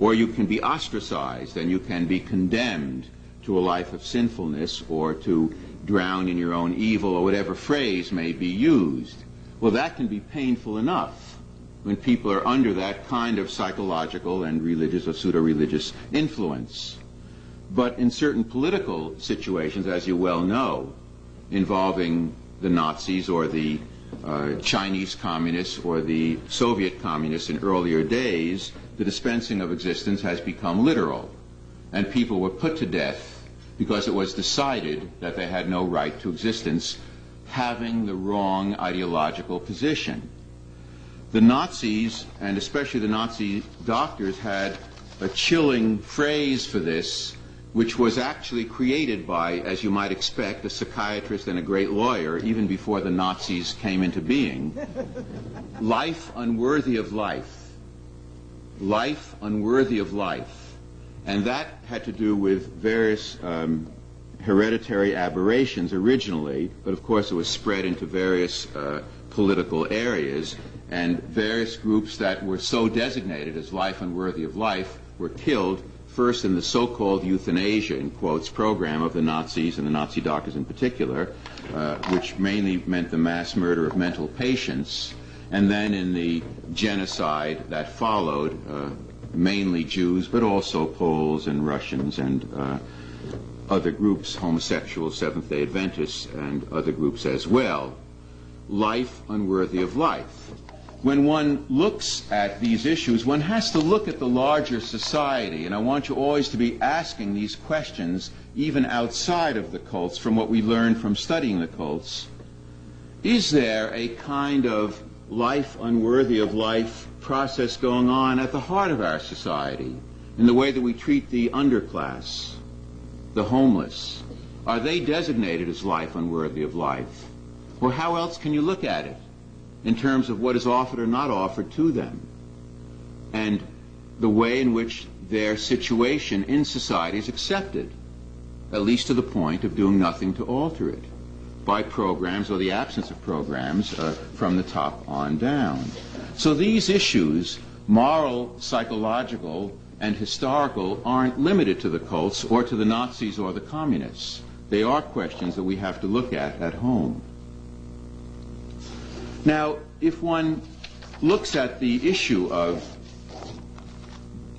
Or you can be ostracized and you can be condemned to a life of sinfulness or to drown in your own evil, or whatever phrase may be used. Well, that can be painful enough when people are under that kind of psychological and religious or pseudo-religious influence. But in certain political situations, as you well know, involving the Nazis or the Chinese communists or the Soviet communists in earlier days, the dispensing of existence has become literal. And people were put to death because it was decided that they had no right to existence, having the wrong ideological position. The Nazis, and especially the Nazi doctors, had a chilling phrase for this, which was actually created by, as you might expect, a psychiatrist and a great lawyer, even before the Nazis came into being. Life unworthy of life. Life unworthy of life. And that had to do with various hereditary aberrations originally, but of course it was spread into various political areas, and various groups that were so designated as life unworthy of life were killed, first in the so-called euthanasia, in quotes, program of the Nazis and the Nazi doctors in particular, which mainly meant the mass murder of mental patients, and then in the genocide that followed, mainly Jews, but also Poles and Russians and other groups, homosexuals, Seventh-day Adventists, and other groups as well. Life unworthy of life. When one looks at these issues, one has to look at the larger society, and I want you always to be asking these questions even outside of the cults from what we learned from studying the cults. Is there a kind of life unworthy of life process going on at the heart of our society in the way that we treat the underclass, the homeless? Are they designated as life unworthy of life? Or how else can you look at it in terms of what is offered or not offered to them, and the way in which their situation in society is accepted, at least to the point of doing nothing to alter it, by programs or the absence of programs from the top on down? So these issues, moral, psychological, and historical, aren't limited to the cults or to the Nazis or the communists. They are questions that we have to look at home. Now, if one looks at the issue of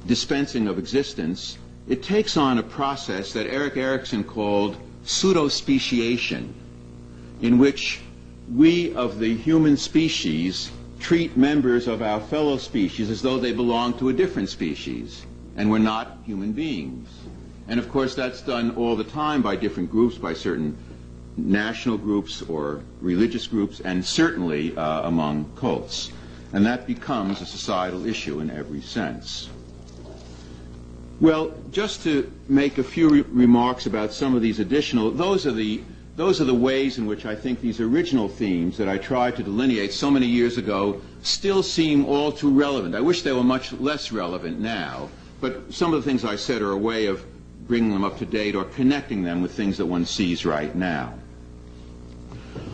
dispensing of existence, it takes on a process that Erik Erikson called pseudo-speciation, in which we of the human species treat members of our fellow species as though they belong to a different species, and we're not human beings. And of course that's done all the time by different groups, by certain national groups or religious groups, and certainly among cults. And that becomes a societal issue in every sense. Well, just to make a few remarks about some of these additional, those are the those are the ways in which I think these original themes that I tried to delineate so many years ago still seem all too relevant. I wish they were much less relevant now, but some of the things I said are a way of bringing them up to date or connecting them with things that one sees right now.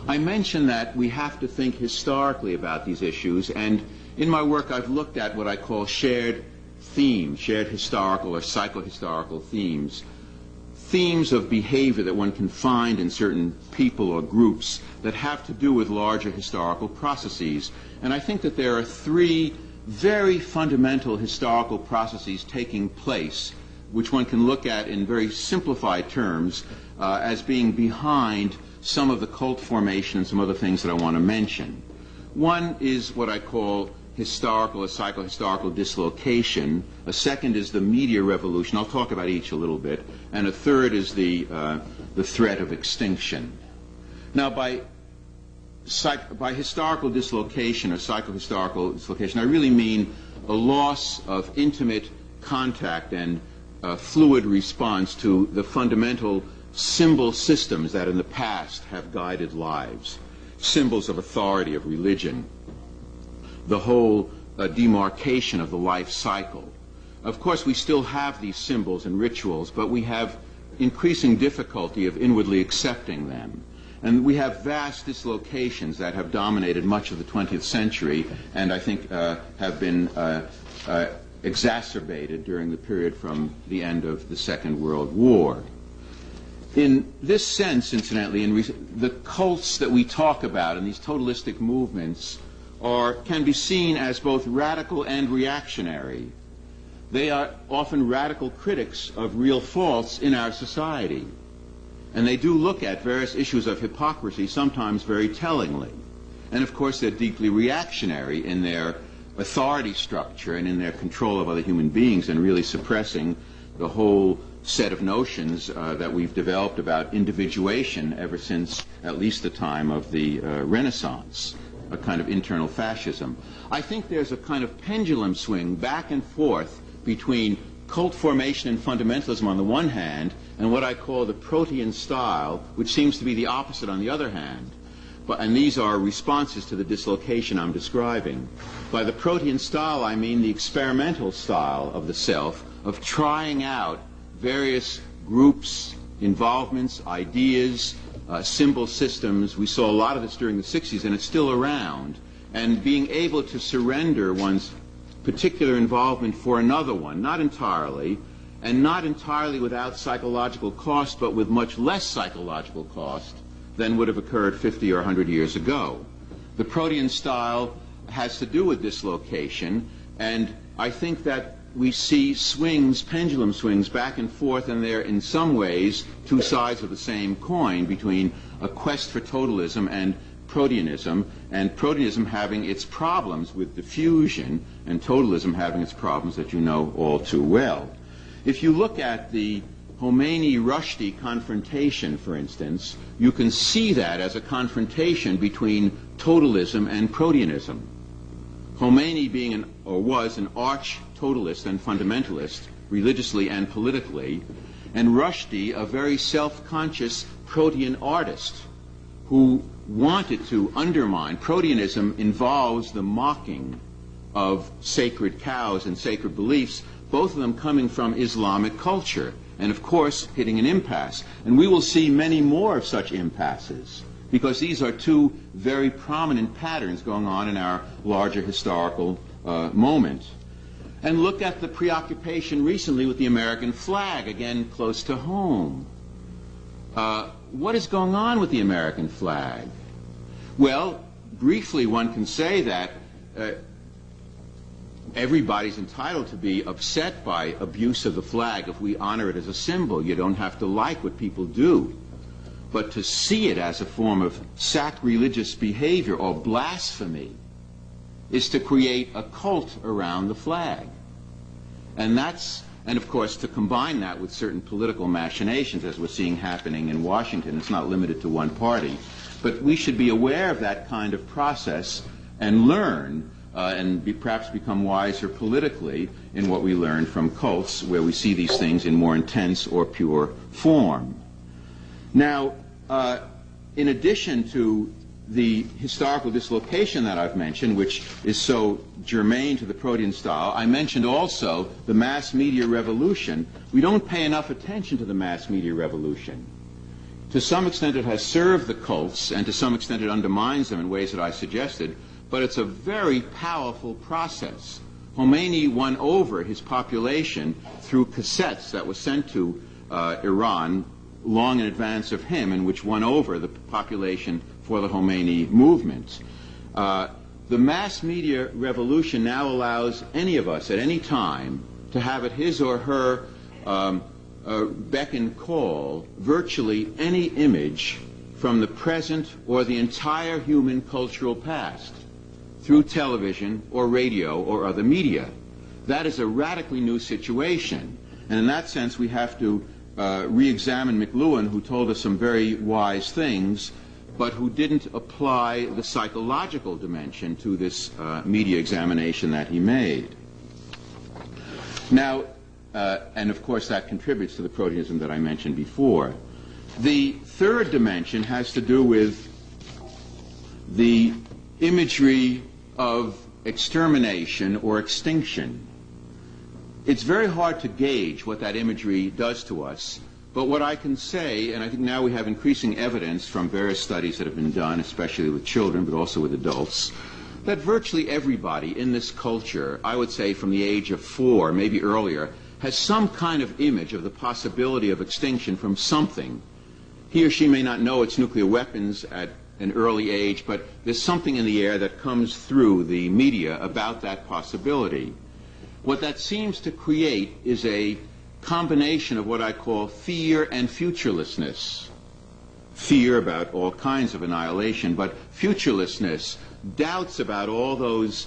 I mentioned that we have to think historically about these issues, and in my work I've looked at what I call shared themes, shared historical or psychohistorical themes. Themes of behavior that one can find in certain people or groups that have to do with larger historical processes. And I think that there are three very fundamental historical processes taking place, which one can look at in very simplified terms as being behind some of the cult formation and some other things that I want to mention. One is what I call historical or psychohistorical dislocation. A second is the media revolution. I'll talk about each a little bit. And a third is the threat of extinction. Now, by historical dislocation or psychohistorical dislocation, I really mean a loss of intimate contact and fluid response to the fundamental symbol systems that in the past have guided lives, symbols of authority, of religion, the whole demarcation of the life cycle. Of course, we still have these symbols and rituals, but we have increasing difficulty of inwardly accepting them. And we have vast dislocations that have dominated much of the 20th century and I think have been exacerbated during the period from the end of the Second World War. In this sense, incidentally, the cults that we talk about and these totalistic movements can be seen as both radical and reactionary. They are often radical critics of real faults in our society. And they do look at various issues of hypocrisy, sometimes very tellingly. And of course they're deeply reactionary in their authority structure and in their control of other human beings and really suppressing the whole set of notions that we've developed about individuation ever since at least the time of the Renaissance, a kind of internal fascism. I think there's a kind of pendulum swing back and forth between cult formation and fundamentalism on the one hand and what I call the protean style, which seems to be the opposite on the other hand. And these are responses to the dislocation I'm describing. By the protean style, I mean the experimental style of the self, of trying out various groups, involvements, ideas, symbol systems. We saw a lot of this during the 60s, and it's still around. And being able to surrender one's particular involvement for another one, not entirely, and not entirely without psychological cost, but with much less psychological cost than would have occurred 50 or 100 years ago. The protean style has to do with dislocation, and I think that we see swings, pendulum swings back and forth, and they're in some ways two sides of the same coin between a quest for totalism and proteanism having its problems with diffusion, and totalism having its problems that you know all too well. If you look at the Khomeini-Rushdie confrontation, for instance, you can see that as a confrontation between totalism and proteanism. Khomeini being was an arch totalist and fundamentalist, religiously and politically, and Rushdie a very self-conscious protean artist who wanted to undermine. Proteanism involves the mocking of sacred cows and sacred beliefs, both of them coming from Islamic culture, and of course hitting an impasse. And we will see many more of such impasses, because these are two very prominent patterns going on in our larger historical moment. And look at the preoccupation recently with the American flag, again close to home. What is going on with the American flag? Well, briefly one can say that everybody's entitled to be upset by abuse of the flag if we honor it as a symbol. You don't have to like what people do. But to see it as a form of sacrilegious behavior or blasphemy is to create a cult around the flag. And of course, to combine that with certain political machinations, as we're seeing happening in Washington. It's not limited to one party. But we should be aware of that kind of process and learn and perhaps become wiser politically in what we learn from cults, where we see these things in more intense or pure form. Now, in addition to the historical dislocation that I've mentioned, which is so germane to the Protean style, I mentioned also the mass media revolution. We don't pay enough attention to the mass media revolution. To some extent it has served the cults, and to some extent it undermines them in ways that I suggested, but it's a very powerful process. Khomeini won over his population through cassettes that were sent to Iran long in advance of him, and which won over the population for the Khomeini movement. The mass media revolution now allows any of us at any time to have at his or her beck and call virtually any image from the present or the entire human cultural past through television or radio or other media. That is a radically new situation, and in that sense we have to re-examine McLuhan, who told us some very wise things, but who didn't apply the psychological dimension to this media examination that he made. Now, and of course that contributes to the Proteanism that I mentioned before. The third dimension has to do with the imagery of extermination or extinction. It's very hard to gauge what that imagery does to us, but what I can say, and I think now we have increasing evidence from various studies that have been done, especially with children but also with adults, that virtually everybody in this culture, I would say from the age of 4, maybe earlier, has some kind of image of the possibility of extinction from something. He or she may not know it's nuclear weapons at an early age, but there's something in the air that comes through the media about that possibility. What that seems to create is a combination of what I call fear and futurelessness. Fear about all kinds of annihilation, but futurelessness, doubts about all those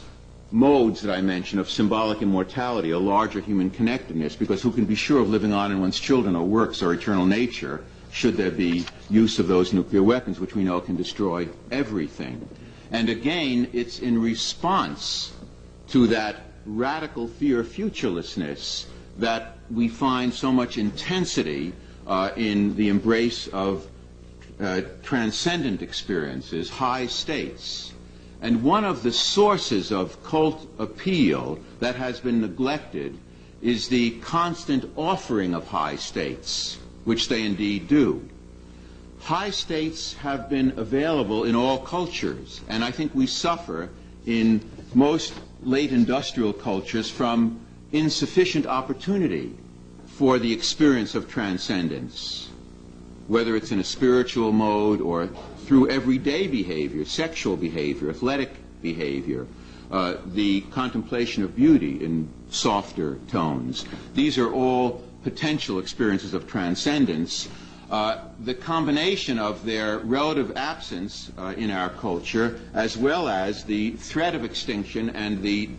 modes that I mentioned of symbolic immortality, a larger human connectedness, because who can be sure of living on in one's children or works or eternal nature should there be use of those nuclear weapons, which we know can destroy everything. And again, it's in response to that radical fear of futurelessness that we find so much intensity in the embrace of transcendent experiences, high states. And one of the sources of cult appeal that has been neglected is the constant offering of high states, which they indeed do. High states have been available in all cultures, and I think we suffer in most late industrial cultures from insufficient opportunity for the experience of transcendence, whether it's in a spiritual mode or through everyday behavior, sexual behavior, athletic behavior, the contemplation of beauty in softer tones. These are all potential experiences of transcendence. The combination of their relative absence in our culture, as well as the threat of extinction and the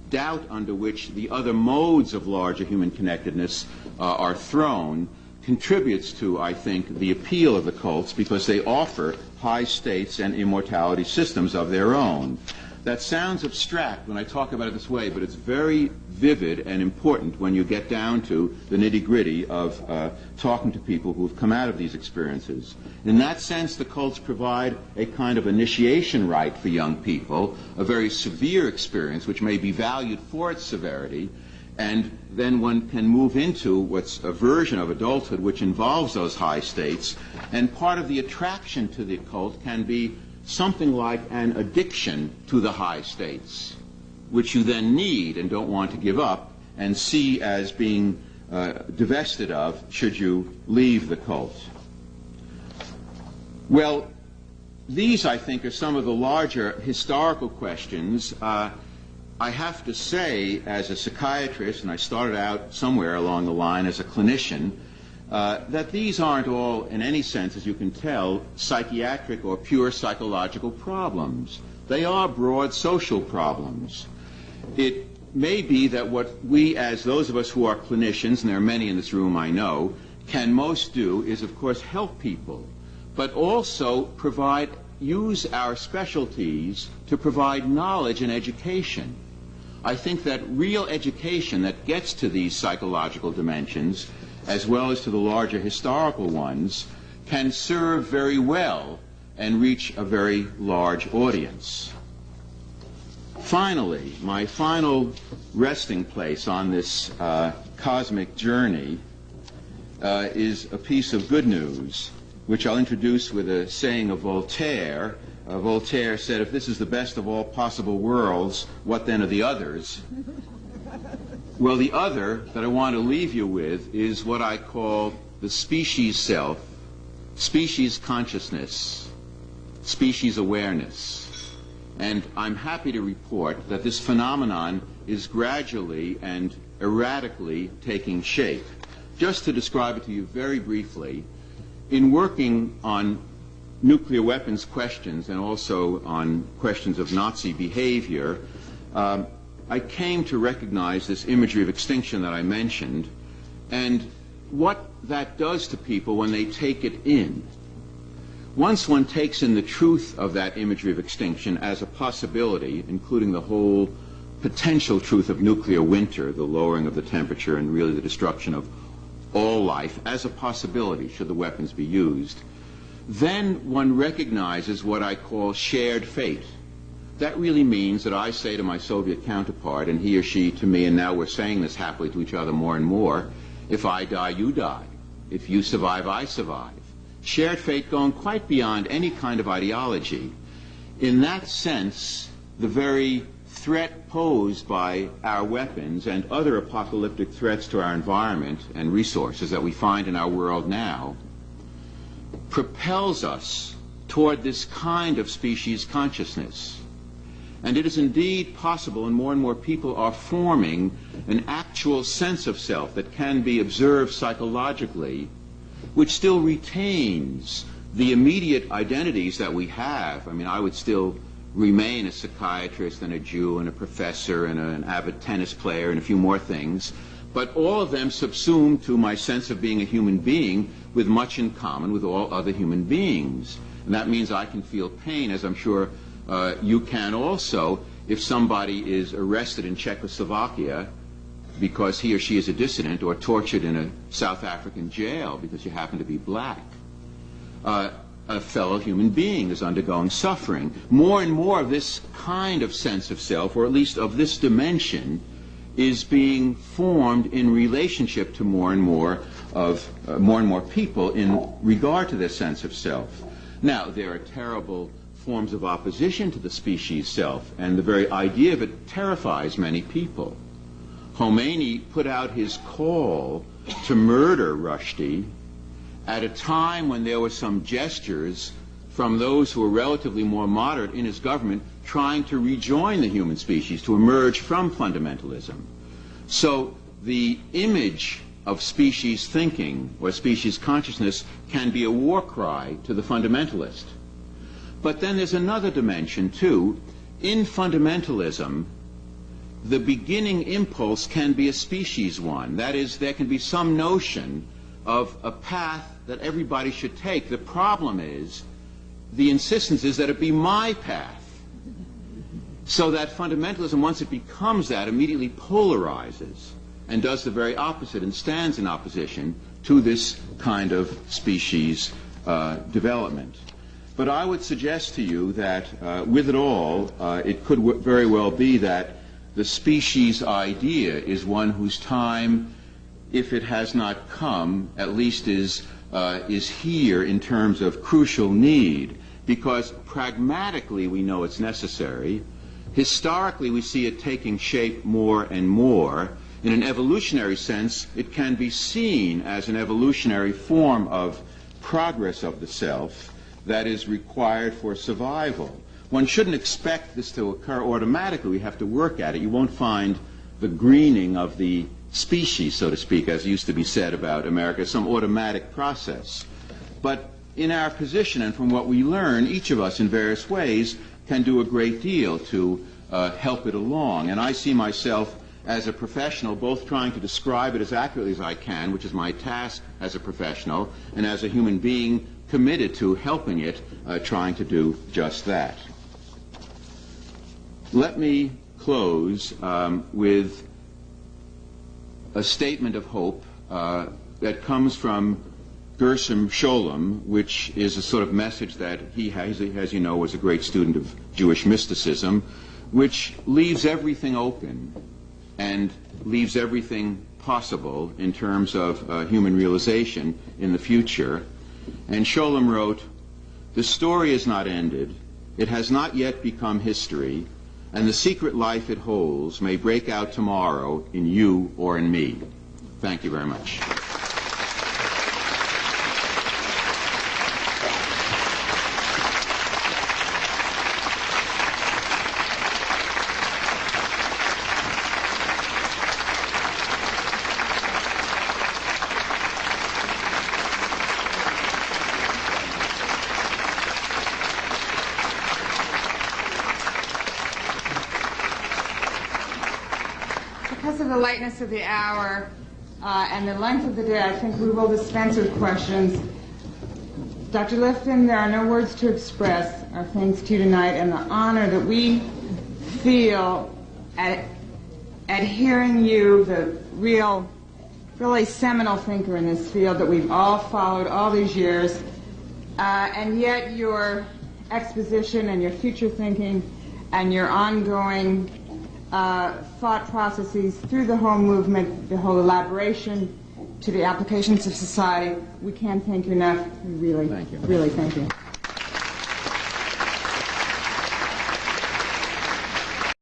doubt under which the other modes of larger human connectedness are thrown, contributes to, I think, the appeal of the cults, because they offer high states and immortality systems of their own. That sounds abstract when I talk about it this way, but it's very vivid and important when you get down to the nitty-gritty of talking to people who have come out of these experiences. In that sense, the cults provide a kind of initiation rite for young people, a very severe experience which may be valued for its severity, and then one can move into what's a version of adulthood which involves those high states, and part of the attraction to the occult can be something like an addiction to the high states, which you then need and don't want to give up and see as being divested of should you leave the cult. Well, these, I think, are some of the larger historical questions. I have to say, as a psychiatrist, and I started out somewhere along the line as a clinician, that these aren't all, in any sense, as you can tell, psychiatric or pure psychological problems. They are broad social problems. It may be that what we, as those of us who are clinicians, and there are many in this room I know, can most do is, of course, help people, but also use our specialties to provide knowledge and education. I think that real education that gets to these psychological dimensions, as well as to the larger historical ones, can serve very well and reach a very large audience. Finally, my final resting place on this cosmic journey is a piece of good news, which I'll introduce with a saying of Voltaire. Voltaire said, "If this is the best of all possible worlds, what then are the others?" Well, the other that I want to leave you with is what I call the species self, species consciousness, species awareness. And I'm happy to report that this phenomenon is gradually and erratically taking shape. Just to describe it to you very briefly, in working on nuclear weapons questions and also on questions of Nazi behavior, I came to recognize this imagery of extinction that I mentioned, and what that does to people when they take it in. Once one takes in the truth of that imagery of extinction as a possibility, including the whole potential truth of nuclear winter, the lowering of the temperature and really the destruction of all life as a possibility should the weapons be used, then one recognizes what I call shared fate. That really means that I say to my Soviet counterpart, and he or she to me, and now we're saying this happily to each other more and more, if I die, you die. If you survive, I survive. Shared fate going quite beyond any kind of ideology. In that sense, the very threat posed by our weapons and other apocalyptic threats to our environment and resources that we find in our world now propels us toward this kind of species consciousness. And it is indeed possible, and more people are forming an actual sense of self that can be observed psychologically, which still retains the immediate identities that we have. I mean, I would still remain a psychiatrist and a Jew and a professor and an avid tennis player and a few more things, but all of them subsumed to my sense of being a human being with much in common with all other human beings. And that means I can feel pain, as I'm sure you can also, if somebody is arrested in Czechoslovakia because he or she is a dissident, or tortured in a South African jail because you happen to be black. A fellow human being is undergoing suffering. More and more of this kind of sense of self, or at least of this dimension, is being formed in relationship to more and more people in regard to this sense of self. Now, there are terrible forms of opposition to the species self, and the very idea of it terrifies many people. Khomeini put out his call to murder Rushdie at a time when there were some gestures from those who were relatively more moderate in his government trying to rejoin the human species, to emerge from fundamentalism. So the image of species thinking or species consciousness can be a war cry to the fundamentalist. But then there's another dimension too. In fundamentalism, the beginning impulse can be a species one. That is, there can be some notion of a path that everybody should take. The problem is, the insistence is that it be my path. So that fundamentalism, once it becomes that, immediately polarizes and does the very opposite and stands in opposition to this kind of species development. But I would suggest to you that with it all, it could very well be that the species idea is one whose time, if it has not come, at least is here in terms of crucial need, because pragmatically we know it's necessary. Historically we see it taking shape more and more. In an evolutionary sense, it can be seen as an evolutionary form of progress of the self that is required for survival. One shouldn't expect this to occur automatically. We have to work at it. You won't find the greening of the species, so to speak, as used to be said about America, some automatic process. But in our position and from what we learn, each of us in various ways can do a great deal to help it along. And I see myself as a professional both trying to describe it as accurately as I can, which is my task as a professional, and as a human being committed to helping it, trying to do just that. Let me close with a statement of hope that comes from Gershom Scholem, which is a sort of message that he has, as you know, was a great student of Jewish mysticism, which leaves everything open and leaves everything possible in terms of human realization in the future. And Scholem wrote, "The story is not ended. It has not yet become history, and the secret life it holds may break out tomorrow in you or in me." Thank you very much. Because of the lateness of the hour and the length of the day, I think we will dispense with questions. Dr. Lifton, there are no words to express our thanks to you tonight and the honor that we feel at hearing you, the really seminal thinker in this field that we've all followed all these years, and yet your exposition and your future thinking and your ongoing thought processes through the whole movement, the whole elaboration to the applications of society, we can't thank you enough. We really, thank you. Really thank you.